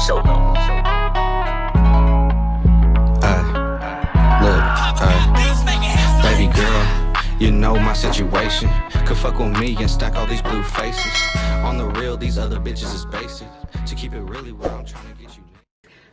Ladylyssxo though. Baby girl, you know my situation. Could fuck with me and stack all these blue faces. On the real, these other bitches is basic. To keep it really what I'm trying to get you.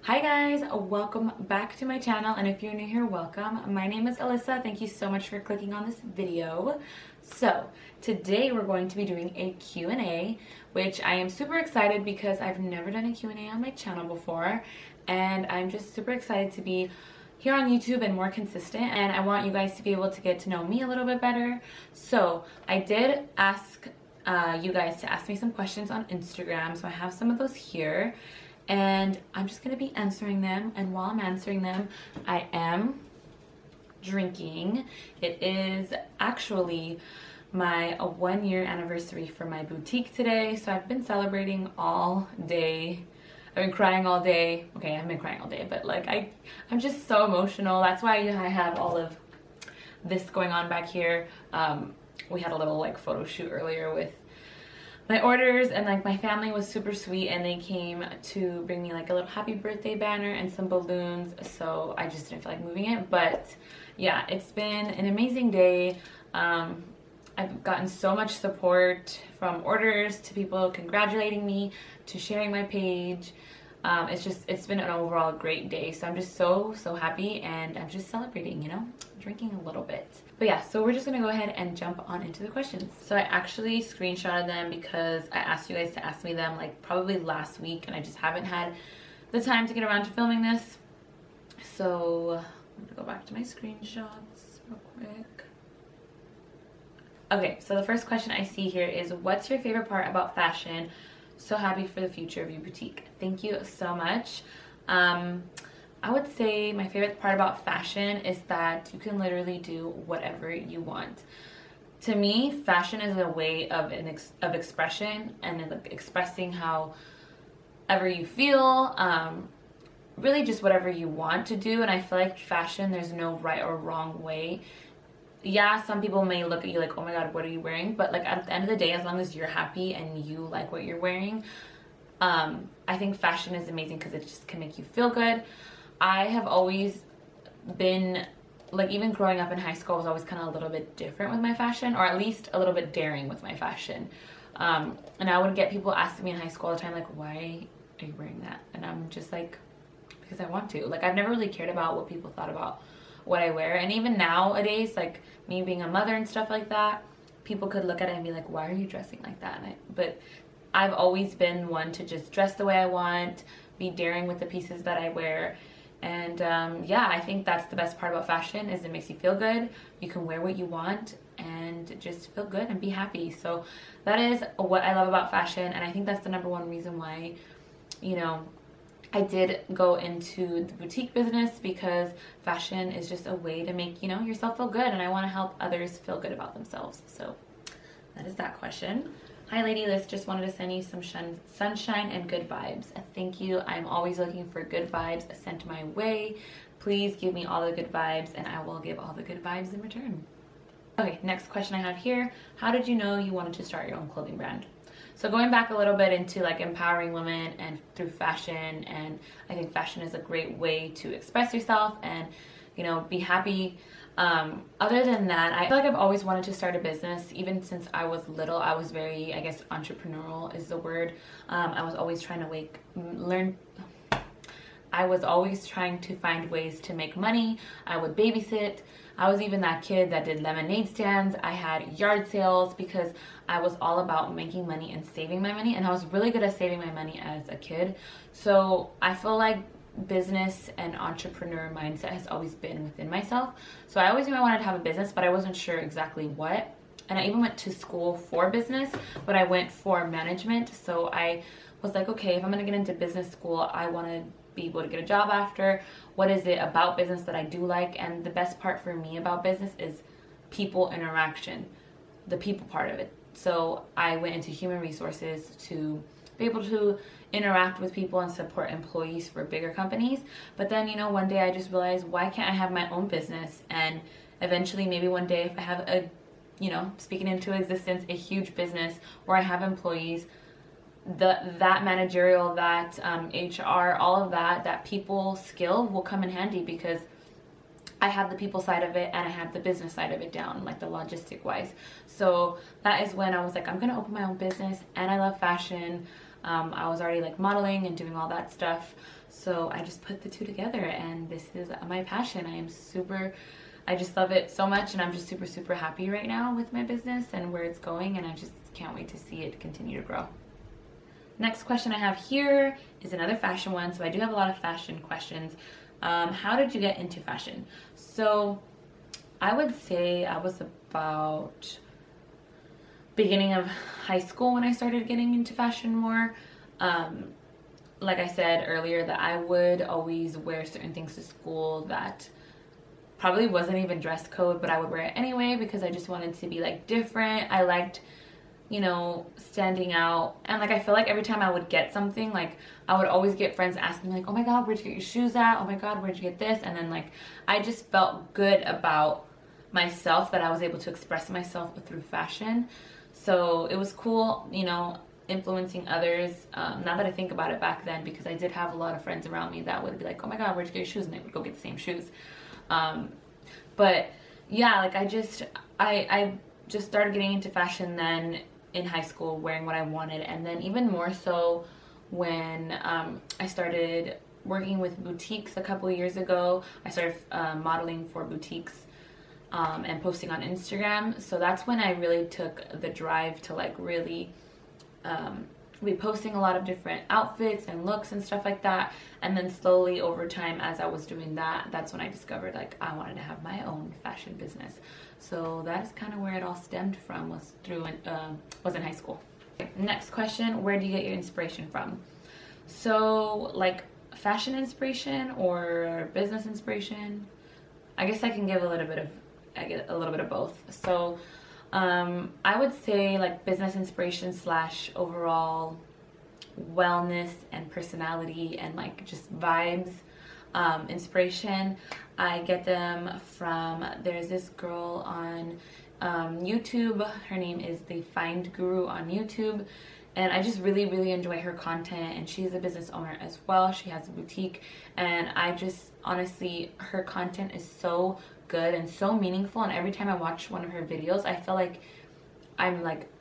Hi guys, welcome back to my channel, and if you're new here, welcome. My name is Alyssa. Thank you so much for clicking on this video. So today we're going to be doing a Q&A, which I am super excited because I've never done a Q&A on my channel before, and I'm just super excited to be here on YouTube and more consistent, and I want you guys to be able to get to know me a little bit better. So I did ask you guys to ask me some questions on Instagram, so I have some of those here. And I'm just going to be answering them, and while I'm answering them, I am drinking. It is actually my 1-year anniversary for my boutique today, so I've been celebrating all day. I've been crying all day. Okay, I haven't been crying all day, but like I'm just so emotional. That's why I have all of this going on back here. We had a little like photo shoot earlier with my orders, and like my family was super sweet, and they came to bring me like a little happy birthday banner and some balloons, so I just didn't feel like moving it. But yeah, it's been an amazing day. I've gotten so much support, from orders to people congratulating me to sharing my page. It's been an overall great day, so I'm just so happy, and I'm just celebrating, you know, drinking a little bit. But yeah, so we're just gonna go ahead and jump on into the questions. So I actually screenshotted them because I asked you guys to ask me them like probably last week, and I just haven't had the time to get around to filming this. So I'm gonna go back to my screenshots real quick. Okay, so the first question I see here is, what's your favorite part about fashion? So happy for the future of your boutique. Thank you so much. I would say my favorite part about fashion is that you can literally do whatever you want. To me, fashion is a way of expression, and like expressing however you feel, really just whatever you want to do. And I feel like fashion, there's no right or wrong way. Yeah, some people may look at you like, oh my god, what are you wearing? But like at the end of the day, as long as you're happy and you like what you're wearing, I think fashion is amazing because it just can make you feel good. I have always been, like, even growing up in high school, I was always kind of a little bit different with my fashion, or at least a little bit daring with my fashion. And I would get people asking me in high school all the time, like, why are you wearing that? And I'm just like, because I want to. Like, I've never really cared about what people thought about what I wear. And even nowadays, like me being a mother and stuff like that, people could look at it and be like, why are you dressing like that? But I've always been one to just dress the way I want, be daring with the pieces that I wear. And yeah, I think that's the best part about fashion, is it makes you feel good. You can wear what you want and just feel good and be happy. So that is what I love about fashion, and I think that's the #1 reason why, you know, I did go into the boutique business, because fashion is just a way to make, you know, yourself feel good, and I want to help others feel good about themselves. So that is that question. Hi Ladylyssxo, just wanted to send you some sunshine and good vibes. Thank you. I'm always looking for good vibes sent my way. Please give me all the good vibes, and I will give all the good vibes in return. Okay, next question I have here. How did you know you wanted to start your own clothing brand? So going back a little bit into like empowering women and through fashion, and I think fashion is a great way to express yourself and, you know, be happy. Other than that, I feel like I've always wanted to start a business. Even since I was little, I was very, I guess, entrepreneurial is the word. I was always trying to I was always trying to find ways to make money. I would babysit. I was even that kid that did lemonade stands. I had yard sales, because I was all about making money and saving my money, and I was really good at saving my money as a kid. So I feel like business and entrepreneur mindset has always been within myself. So I always knew I wanted to have a business, but I wasn't sure exactly what. And I even went to school for business, but I went for management. So I was like, okay, if I'm going to get into business school, I want to be able to get a job after. What is it about business that I do like? And the best part for me about business is people interaction, the people part of it. So I went into human resources to be able to interact with people and support employees for bigger companies. But then, you know, one day I just realized, why can't I have my own business? And eventually, maybe one day, if I have a, you know, speaking into existence, a huge business where I have employees, that managerial, that HR, all of that people skill will come in handy because I have the people side of it and I have the business side of it down, like the logistic wise. So that is when I was like, I'm gonna open my own business, and I love fashion. I was already like modeling and doing all that stuff, so I just put the two together, and this is my passion. I just love it so much, and I'm just super happy right now with my business and where it's going, and I just can't wait to see it continue to grow. Next question I have here is another fashion one. So I do have a lot of fashion questions. How did you get into fashion? So I would say I was about beginning of high school when I started getting into fashion more. Like I said earlier, that I would always wear certain things to school that probably wasn't even dress code, but I would wear it anyway because I just wanted to be like different. I liked, you know, standing out. And like I feel like every time I would get something, like I would always get friends asking me like, oh my god, where'd you get your shoes at? Oh my god, where'd you get this? And then like I just felt good about myself that I was able to express myself through fashion. So it was cool, you know, influencing others. Now that I think about it, back then, because I did have a lot of friends around me that would be like, oh my god, where'd you get your shoes? And they would go get the same shoes. But yeah, like I just started getting into fashion then in high school, wearing what I wanted, and then even more so when I started working with boutiques a couple of years ago. I started modeling for boutiques and posting on Instagram. So that's when I really took the drive to like really be posting a lot of different outfits and looks and stuff like that. And then slowly over time, as I was doing that, that's when I discovered like I wanted to have my own fashion business. So that is kind of where it all stemmed from, was in high school. Next question, where do you get your inspiration from? So like fashion inspiration or business inspiration? I guess I can give I get a little bit of both. So I would say like business inspiration / overall wellness and personality and like just vibes inspiration. I get them from, there's this girl on YouTube. Her name is the Find Guru on YouTube. And I just really enjoy her content, and she's a business owner as well. She has a boutique, and I just honestly, her content is so good and so meaningful, and every time I watch one of her videos, I feel like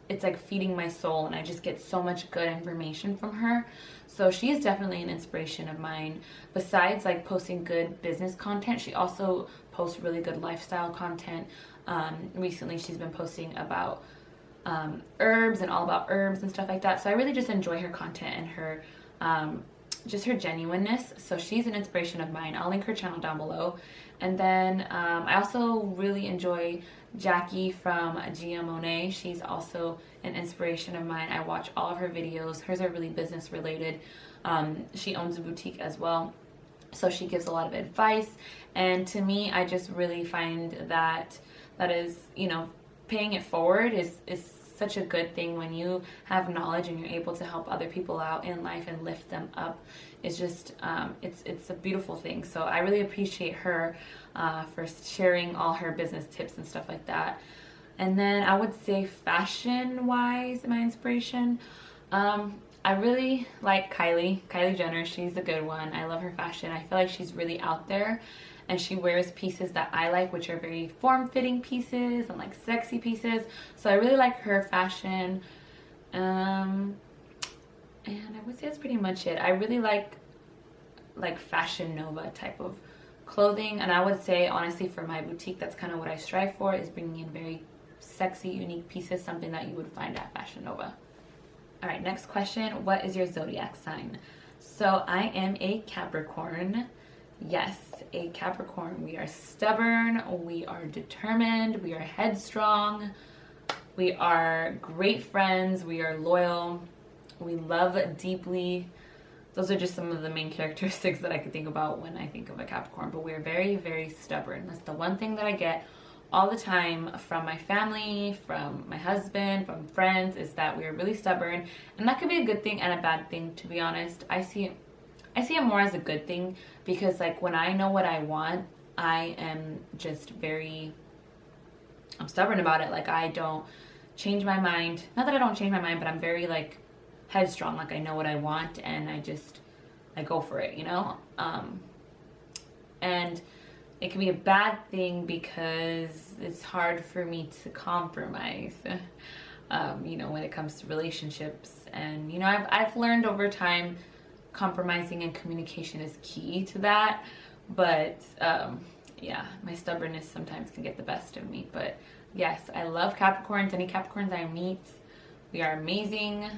it's like feeding my soul, and I just get so much good information from her. So she's definitely an inspiration of mine. Besides like posting good business content, she also posts really good lifestyle content. Recently she's been posting about herbs and all about herbs and stuff like that. So I really just enjoy her content and her just her genuineness. So she's an inspiration of mine. I'll link her channel down below. And then I also really enjoy Jackie from Gia Monet. She's also an inspiration of mine. I watch all of her videos. Hers are really business related. She owns a boutique as well, so she gives a lot of advice. And to me, I just really find that is, you know, paying it forward is such a good thing. When you have knowledge and you're able to help other people out in life and lift them up, it's just it's a beautiful thing. So I really appreciate her for sharing all her business tips and stuff like that. And then I would say fashion wise, my inspiration, I really like Kylie Jenner. She's a good one. I love her fashion. I feel like she's really out there, and she wears pieces that I like, which are very form-fitting pieces and like sexy pieces. So I really like her fashion. And I would say that's pretty much it. I really like Fashion Nova type of clothing, and I would say honestly for my boutique, that's kind of what I strive for, is bringing in very sexy, unique pieces, something that you would find at Fashion Nova. All right, next question. What is your zodiac sign? So I am a Capricorn. Yes, a Capricorn. We are stubborn, we are determined, we are headstrong, we are great friends, we are loyal, we love deeply. Those are just some of the main characteristics that I could think about when I think of a Capricorn. But we're very stubborn. That's the one thing that I get all the time from my family, from my husband, from friends, is that we are really stubborn. And that could be a good thing and a bad thing, to be honest. I see it more as a good thing, because like when I know what I want, I am just I'm stubborn about it. Like I don't change my mind. Not that I don't change my mind, but I'm very like headstrong. Like I know what I want and I go for it, you know? And it can be a bad thing because it's hard for me to compromise, you know, when it comes to relationships. And, you know, I've learned over time compromising and communication is key to that. But, yeah, my stubbornness sometimes can get the best of me. But yes, I love Capricorns. Any Capricorns I meet, we are amazing.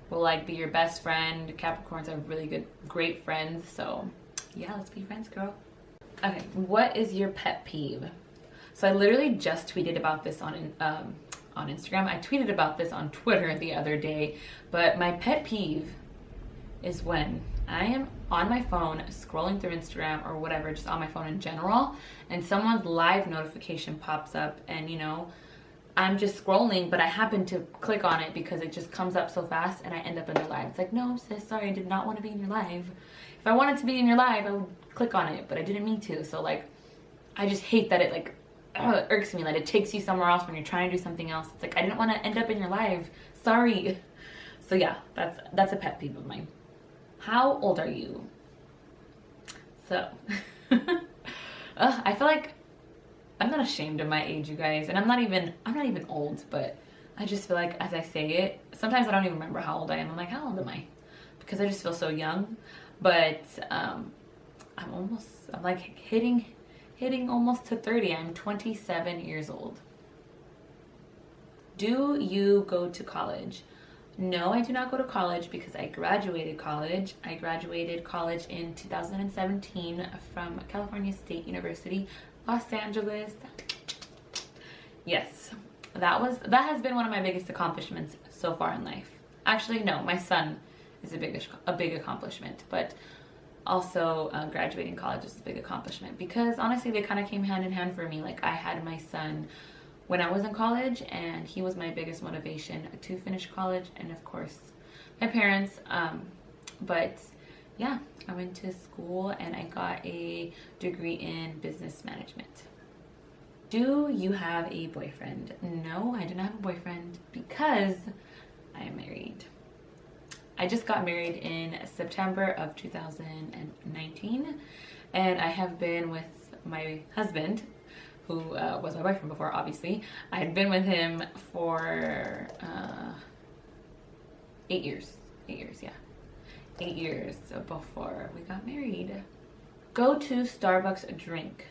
We'll like be your best friend. Capricorns are really great friends. So yeah, let's be friends, girl. Okay, what is your pet peeve? So I literally just tweeted about this on Instagram. I tweeted about this on Twitter the other day, but my pet peeve is when I am on my phone scrolling through Instagram or whatever, just on my phone in general, and someone's live notification pops up, and you know, I'm just scrolling, but I happen to click on it because it just comes up so fast and I end up in their live. It's like, no, sis, sorry, I did not want to be in your live. If I wanted to be in your live, I would click on it, but I didn't mean to. So like, I just hate that it like irks me, that it takes you somewhere else when you're trying to do something else. It's like, I didn't want to end up in your live. Sorry. So yeah, that's a pet peeve of mine. How old are you? So, I feel like I'm not ashamed of my age, you guys, and I'm not even old, but I just feel like as I say it, sometimes I don't even remember how old I am. I'm like, how old am I? Because I just feel so young. But I'm like hitting almost to 30. I'm 27 years old. Do you go to college? No, I do not go to college because I graduated college. I graduated college in 2017 from California State University, Los Angeles. Yes, that has been one of my biggest accomplishments so far in life. Actually, no, my son is a big accomplishment, but also graduating college is a big accomplishment because honestly, they kind of came hand in hand for me. Like I had my son when I was in college, and he was my biggest motivation to finish college, and of course my parents. But yeah, I went to school and I got a degree in business management. Do you have a boyfriend? No, I do not have a boyfriend because I am married. I just got married in September of 2019, and I have been with my husband, who was my boyfriend before, obviously. I had been with him for 8 years. 8 years, yeah. 8 years before we got married. Go to Starbucks drink.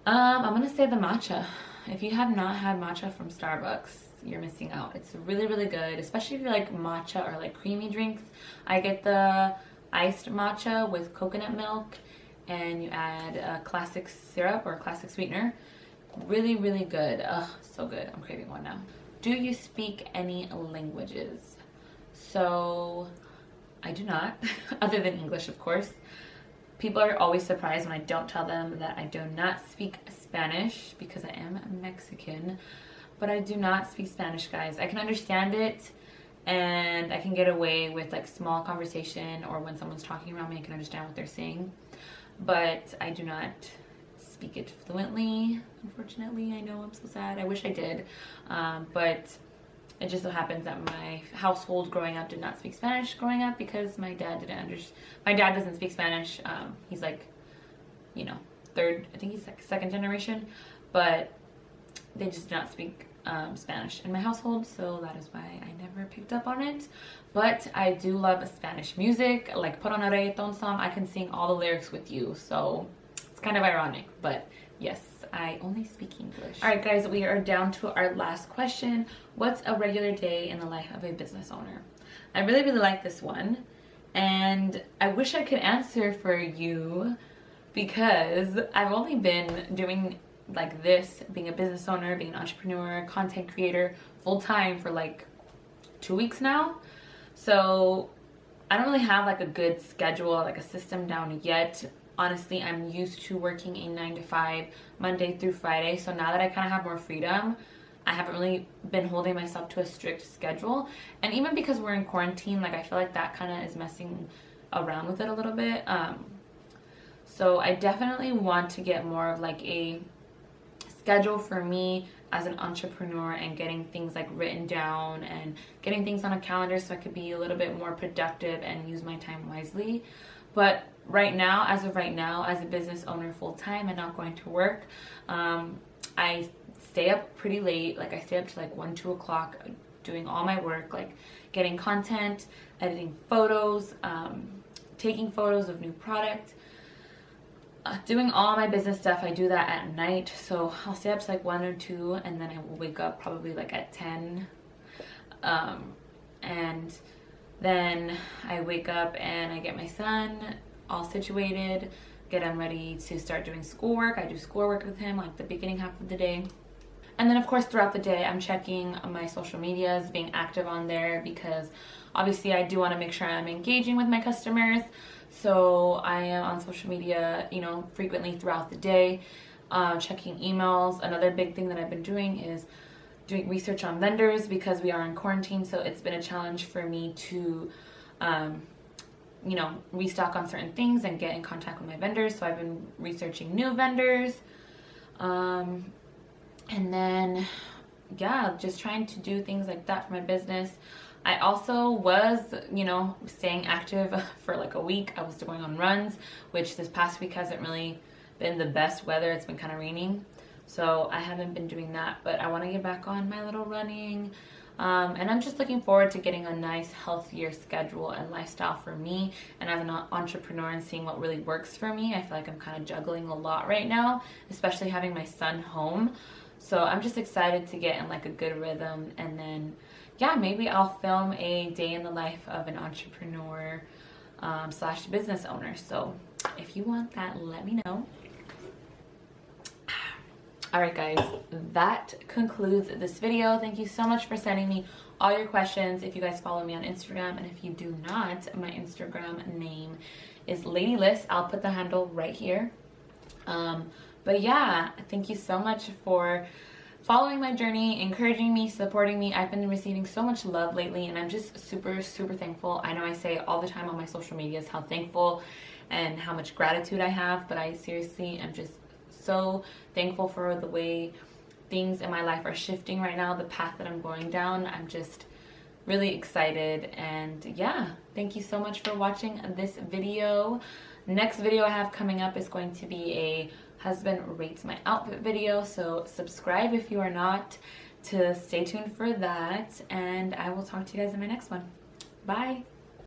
I'm gonna say the matcha. If you have not had matcha from Starbucks, you're missing out. It's really, really good, especially if you like matcha or like creamy drinks. I get the iced matcha with coconut milk, and you add a classic syrup or classic sweetener. Really, really good. Ugh, so good. I'm craving one now. Do you speak any languages? So I do not, other than English, of course. People are always surprised when I don't tell them that I do not speak Spanish because I am Mexican, but I do not speak Spanish, guys. I can understand it, and I can get away with like small conversation, or when someone's talking around me, I can understand what they're saying. But I do not speak it fluently, unfortunately. I know, I'm so sad. I wish I did. But it just so happens that my household growing up did not speak Spanish growing up because my dad didn't understand. My dad doesn't speak Spanish. He's like, you know, I think he's like second generation, but they just do not speak Spanish in my household, so that is why I never picked up on it. But I do love Spanish music. Like, put on a reggaeton song, I can sing all the lyrics with you, so it's kind of ironic, but yes, I only speak English. All right, guys, we are down to our last question. What's a regular day in the life of a business owner? I really, really like this one, and I wish I could answer for you because I've only been doing like this, being a business owner, being an entrepreneur, content creator, full-time for like 2 weeks now. So I don't really have like a good schedule, like a system down yet. Honestly, I'm used to working a 9 to 5, Monday through Friday. So now that I kind of have more freedom, I haven't really been holding myself to a strict schedule. And even because we're in quarantine, like I feel like that kind of is messing around with it a little bit. So I definitely want to get more of like a schedule for me as an entrepreneur and getting things like written down and getting things on a calendar so I could be a little bit more productive and use my time wisely. But right now, as of right now, as a business owner full-time and not going to work, I stay up pretty late. Like I stay up to like 1, 2 o'clock doing all my work, like getting content, editing photos, taking photos of new product, doing all my business stuff. I do that at night, so I'll stay up to like 1 or 2, and then I will wake up probably like at 10, and then I wake up and I get my son all situated, get him ready to start doing schoolwork. I do schoolwork with him like the beginning half of the day. And then of course throughout the day I'm checking my social medias, being active on there, because obviously I do want to make sure I'm engaging with my customers. So I am on social media, you know, frequently throughout the day, checking emails. Another big thing that I've been doing is doing research on vendors, because we are in quarantine, so it's been a challenge for me to you know, restock on certain things and get in contact with my vendors. So I've been researching new vendors, and then yeah, just trying to do things like that for my business. I also was, you know, staying active for like a week. I was going on runs, which this past week hasn't really been the best weather. It's been kind of raining, so I haven't been doing that, but I want to get back on my little running. And I'm just looking forward to getting a nice, healthier schedule and lifestyle for me. And as an entrepreneur and seeing what really works for me, I feel like I'm kind of juggling a lot right now, especially having my son home. So I'm just excited to get in like a good rhythm. And then, yeah, maybe I'll film a day in the life of an entrepreneur slash business owner. So if you want that, let me know. Alright guys, that concludes this video. Thank you so much for sending me all your questions. If you guys follow me on Instagram, and if you do not, my Instagram name is Ladylyssxo. I'll put the handle right here. But yeah, thank you so much for following my journey, encouraging me, supporting me. I've been receiving so much love lately, and I'm just super, super thankful. I know I say all the time on my social medias how thankful and how much gratitude I have, but I seriously am just so thankful for the way things in my life are shifting right now, the path that I'm going down. I'm just really excited, and yeah, thank you so much for watching this video. Next video I have coming up is going to be a husband rates my outfit video, so subscribe if you are not, to stay tuned for that, and I will talk to you guys in my next one. Bye.